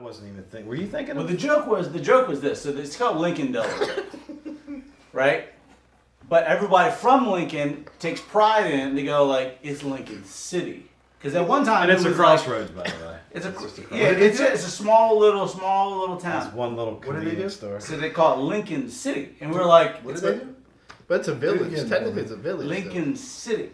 wasn't even thinking. Were you thinking? Well, the joke was this. So it's called Lincoln, Delaware, right? But everybody from Lincoln takes pride in it. And they go like, it's Lincoln City, because at one time And it's it a was crossroads, by the way. It's a just a yeah. It's a small little town. It's one little What do they convenience do? store. So they call it Lincoln City, and we're like, What do they do? But it's a village. Lincoln, Technically, it's a village. Lincoln City.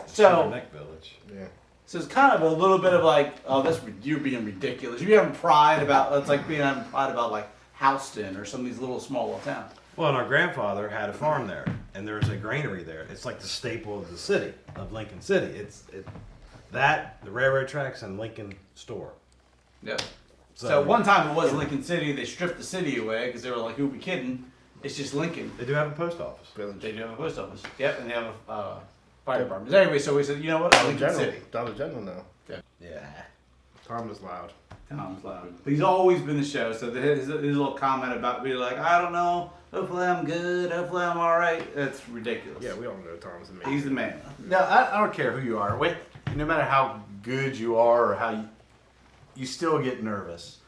Silver So, Neck Village. Yeah. so it's kind of a little bit of like, oh, you're being ridiculous. You're having pride about. It's like having pride about like Houston or some of these little small little towns. Well, and our grandfather had a farm there, and there's a granary there. It's like the staple of the city, of Lincoln City. The railroad tracks, and Lincoln store. Yep. So one time it was Lincoln City. They stripped the city away because they were like, who are we kidding? It's just Lincoln. They do have a post office. Village. They do have a post office. Yep, and they have a fire department. Anyway, so we said, you know what? Lincoln City. Dollar General now. Yeah. Tom is loud. Tom's loud. But he's always been the show. So his little comment about being like, I don't know. Hopefully I'm good. Hopefully I'm all right. That's ridiculous. Yeah, we all know Tom's amazing. He's the man. No, I don't care who you are. Wait, no matter how good you are or how you still get nervous.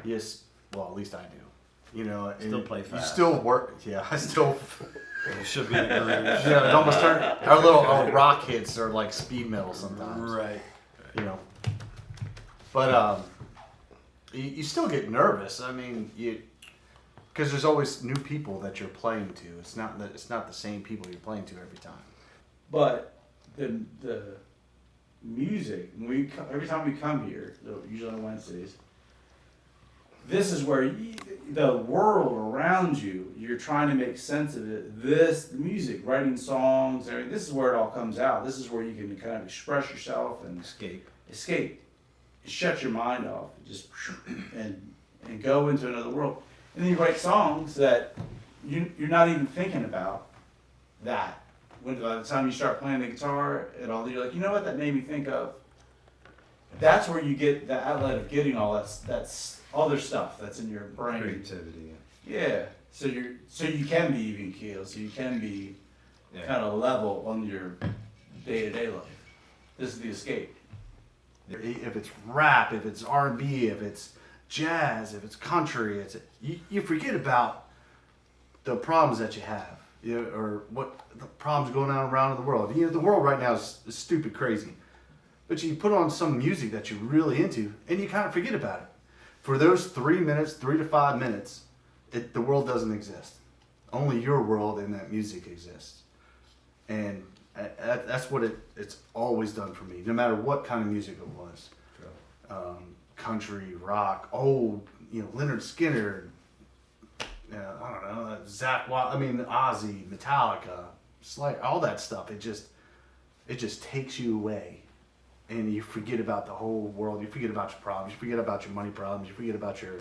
Yes, well, at least I do. You know, Still play fast. You still work. Yeah, I still. You should be in a groove. Yeah, it almost turned. Our little rock hits are like speed metal sometimes. Right. You know. But you still get nervous. I mean, because there's always new people that you're playing to. It's not the same people you're playing to every time. But the music, every time we come here, usually on Wednesdays, this is where the world around you, you're trying to make sense of it. The music, writing songs, everything, this is where it all comes out. This is where you can kind of express yourself and escape. Shut your mind off, just and go into another world. And then you write songs that you're not even thinking about that. When by the time you start playing the guitar and all, you're like, you know what that made me think of? That's where you get the outlet of getting all that's other stuff that's in your brain. Creativity. Yeah. So you can be even keel, so you can be kind of level on your day-to-day life. This is the escape. If it's rap, if it's R&B, if it's jazz, if it's country, you forget about the problems that you have, or what the problems going on around the world. The world right now is stupid crazy, but you put on some music that you're really into, and you kind of forget about it. For those 3 to 5 minutes, the world doesn't exist. Only your world and that music exists, and that's what it's always done for me, no matter what kind of music it was. Country, rock, old, Leonard Skinner, I don't know, Ozzy, Metallica, all that stuff. It just takes you away, and you forget about the whole world. You forget about your problems. You forget about your money problems. You forget about your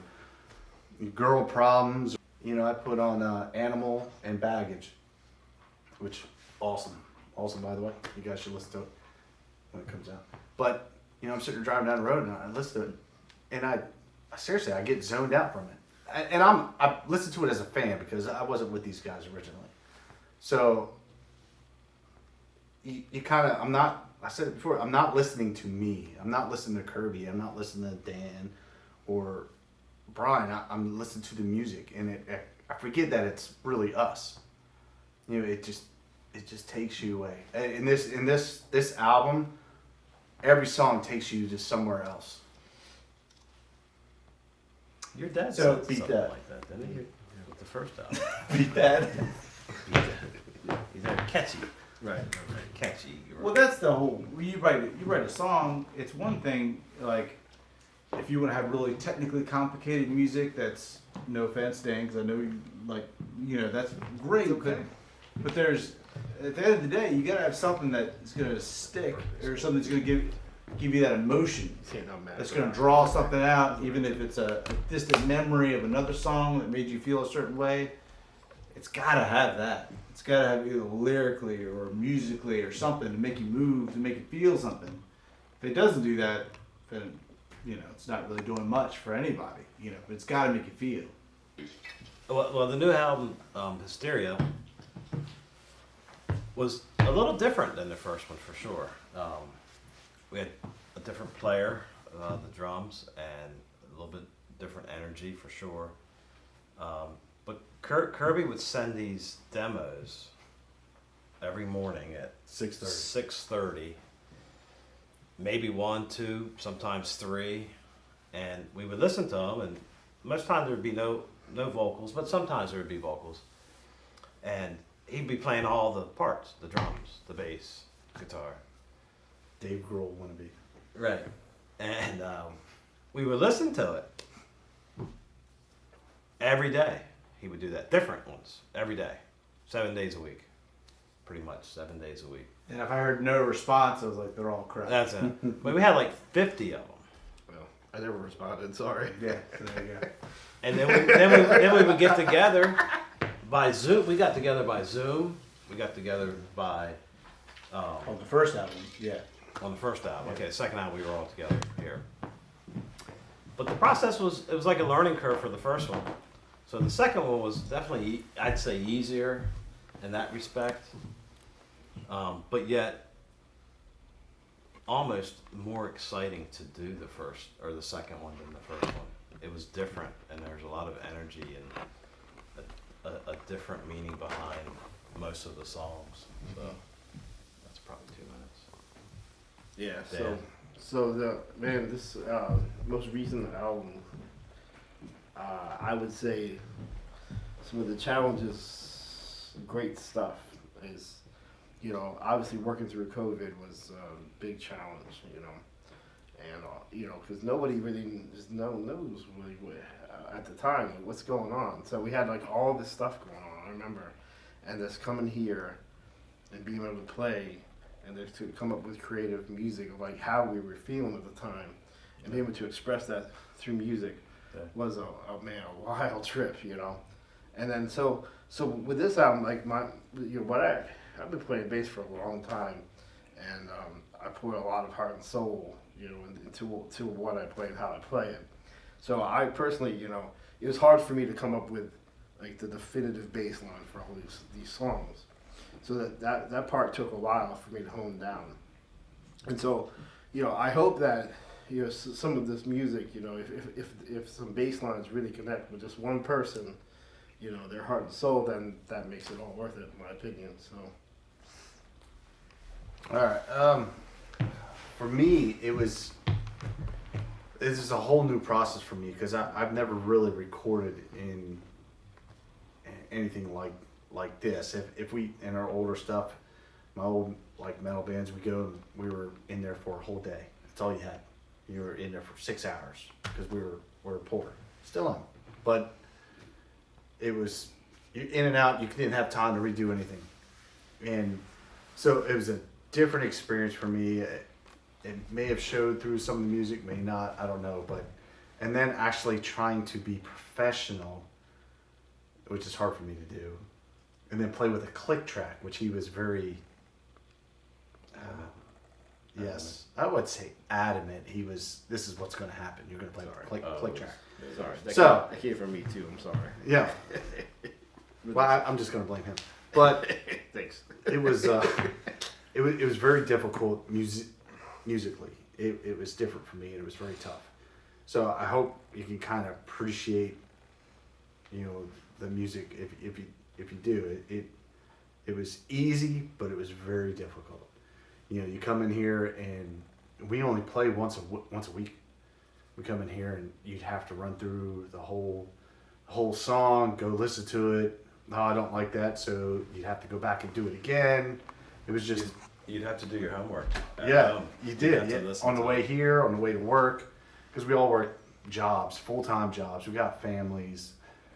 girl problems. I put on Animal and Baggage, which awesome, by the way. You guys should listen to it when it comes out. But I'm sitting there driving down the road and I listen to it, and I seriously get zoned out from it. And I listened to it as a fan because I wasn't with these guys originally. So you kind of, I said it before, I'm not listening to me. I'm not listening to Kirby. I'm not listening to Dan or Brian. I'm listening to the music, and I forget that it's really us. It just takes you away. In this album, every song takes you to somewhere else. Your dad So said beat something that. like that, didn't he? With the first album. Beat that. He's very catchy. Right. Catchy. Well, that's the whole. You write a song. It's one thing, like if you want to have really technically complicated music. That's no offense, Dan, because I know that's great. Okay. But there's at the end of the day, you gotta have something that's gonna stick, or something that's gonna give you that emotion. That's gonna draw something out, even if it's a distant memory of another song that made you feel a certain way. It's gotta have that. It's gotta have either lyrically or musically or something to make you move, to make you feel something. If it doesn't do that, then it's not really doing much for anybody. But it's gotta make you feel. Well, the new album, Hysteria, was a little different than the first one for sure. We had a different player, the drums, and a little bit energy for sure. But Kirby would send these demos every morning at 6:30. 6:30, maybe 1, 2, sometimes 3, and we would listen to them. And most times there would be no vocals, but sometimes there would be vocals. And he'd be playing all the parts: the drums, the bass, guitar. Dave Grohl wannabe. Right. And we would listen to it every day. He would do that. Different ones every day, 7 days a week, pretty much 7 days a week. And if I heard no response, I was like, they're all crap. That's it. But we had like 50 of them. Well, I never responded. Sorry. Yeah, so there you go. And then we would get together by Zoom. We got together by Zoom. We got together by On the first album, yeah. on the first album. Okay, the second album we were all together here. But the process was like a learning curve for the first one. So the second one was definitely, I'd say, easier in that respect, but yet almost more exciting to do the first or the second one than the first one. It was different, and there's a lot of energy and a different meaning behind most of the songs. So that's probably 2 minutes. Yeah. Dan. So this most recent album, I would say some of the challenges, great stuff is, obviously working through COVID was a big challenge, and because nobody really just knows really at the time what's going on. So we had like all this stuff going on. I remember, and just coming here and being able to play and just to come up with creative music of like how we were feeling at the time, and being able to express that through music was a wild trip, And then so with this album, like I've been playing bass for a long time, and I put a lot of heart and soul, into what I play and how I play it. So I personally, it was hard for me to come up with like the definitive bass line for all these songs. So that part took a while for me to hone down. And so, I hope that some of this music, if some bass lines really connect with just one person, their heart and soul, then that makes it all worth it, in my opinion. So. All right. For me, this is a whole new process for me because I've never really recorded in anything like this. If we, in our older stuff, my old like metal bands, we were in there for a whole day. That's all you had. You were in there for 6 hours because we were poor. Still am. But it was in and out. You didn't have time to redo anything. And so it was a different experience for me. It may have showed through some of the music, may not, I don't know. And then actually trying to be professional, which is hard for me to do. And then play with a click track, which he was very, yes, I would say adamant. This is what's going to happen. You're going to play with a click track. Sorry. That came from me too. I'm sorry. Yeah. Well, I'm just going to blame him. But Thanks. it was it was very difficult musically. It was different for me, and it was very tough. So I hope you can kind of appreciate, the music if you do it. It was easy, but it was very difficult. You come in here and we only play once a week. We come in here and you'd have to run through the whole song, go listen to it. No, I don't like that, so you'd have to go back and do it again. It was just You'd have to do your homework. you did. On the way here, on the way to work, because we all work jobs, full-time jobs. We got families,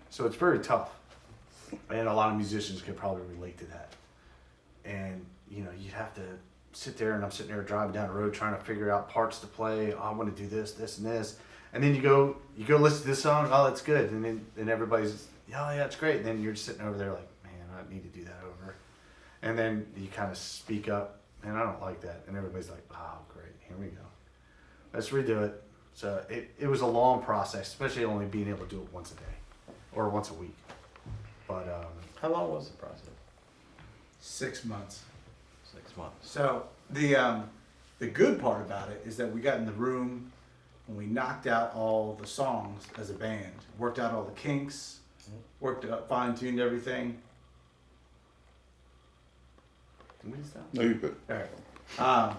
so it's very tough. And a lot of musicians can probably relate to that. And you'd have to sit there, and I'm sitting there driving down the road trying to figure out parts to play. Oh, I want to do this, this, and this. And then you go listen to this song. Oh, that's good. And then everybody's, yeah, it's great. And then you're just sitting over there like, man, I need to do that over. And then you kind of speak up, and I don't like that. And everybody's like, oh, great, here we go. Let's redo it. So it was a long process, especially only being able to do it once a day or once a week. But How long was the process? 6 months. 6 months. So the good part about it is that we got in the room when we knocked out all the songs as a band, worked out all the kinks, worked out, fine-tuned everything. What is that? No, you good. All right.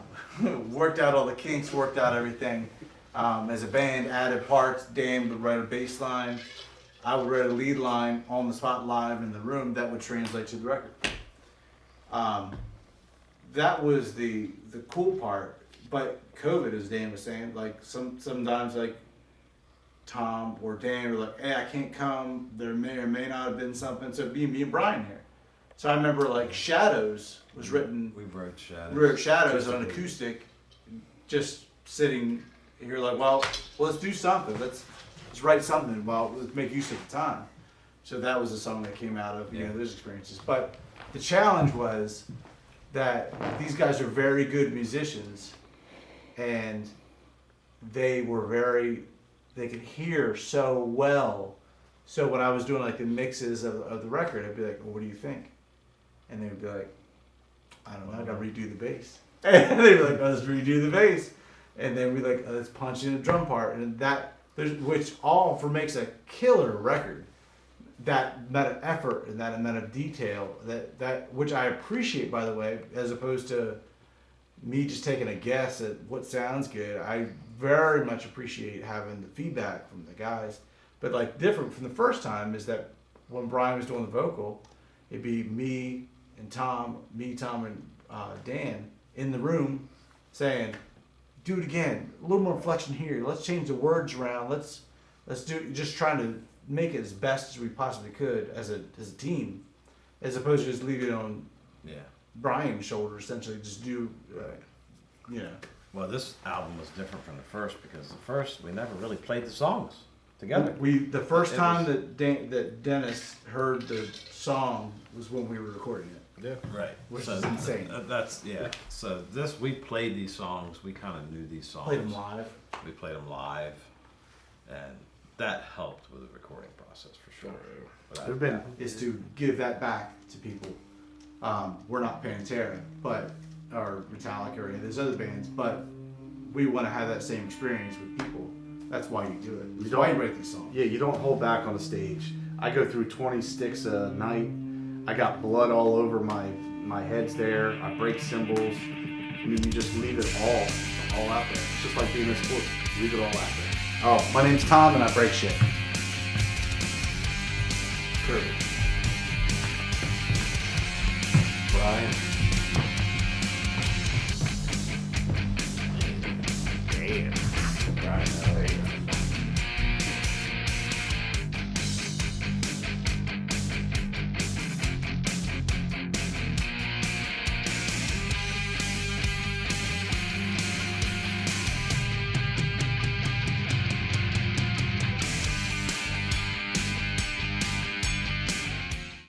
Worked out all the kinks, worked out everything. As a band, added parts. Dan would write a bass line. I would write a lead line on the spot live in the room that would translate to the record. That was the cool part. But COVID, as Dan was saying, like sometimes like Tom or Dan were like, hey, I can't come. There may or may not have been something. So it'd be me and Brian here. So I remember like Shadows was written. We wrote Shadows. We wrote Shadows on an acoustic, just sitting here like, well, let's do something. Let's write something. Well, let's make use of the time. So that was a song that came out of those experiences. But the challenge was that these guys are very good musicians, and they could hear so well. So when I was doing like the mixes of the record, I'd be like, well, what do you think? And they would be like, I don't know, I gotta redo the bass. And they'd be like, oh, let's redo the bass. And then we'd be like, oh, let's punch in a drum part. And which all makes a killer record. That amount of effort and that amount of detail, that which I appreciate, by the way, as opposed to me just taking a guess at what sounds good. I very much appreciate having the feedback from the guys. But like different from the first time is that when Brian was doing the vocal, it'd be me, Tom, and Dan in the room saying, do it again, a little more inflection here. Let's change the words around. Let's do, just trying to make it as best as we possibly could as a team, as opposed to just leave it on Brian's shoulders. Essentially, just do, Well, this album was different from the first because the first we never really played the songs together. The first time that Dennis heard the song was when we were recording it. Yeah. Right. Which is insane. That's So we played these songs. We kind of knew these songs. Played them live. We played them live, and that helped with the recording process for sure. There've been Is to give that back to people. We're not Pantera, or Metallica or any of those other bands, but we want to have that same experience with people. That's why you do it. That's why you write these songs. Yeah, you don't hold back on the stage. I go through 20 sticks a night. I got blood all over my head's there. I break cymbals. I mean, you just leave it all out there. It's just like being in sports. Leave it all out there. Oh, my name's Tom and I break shit. Kirby. Brian. Damn. Brian.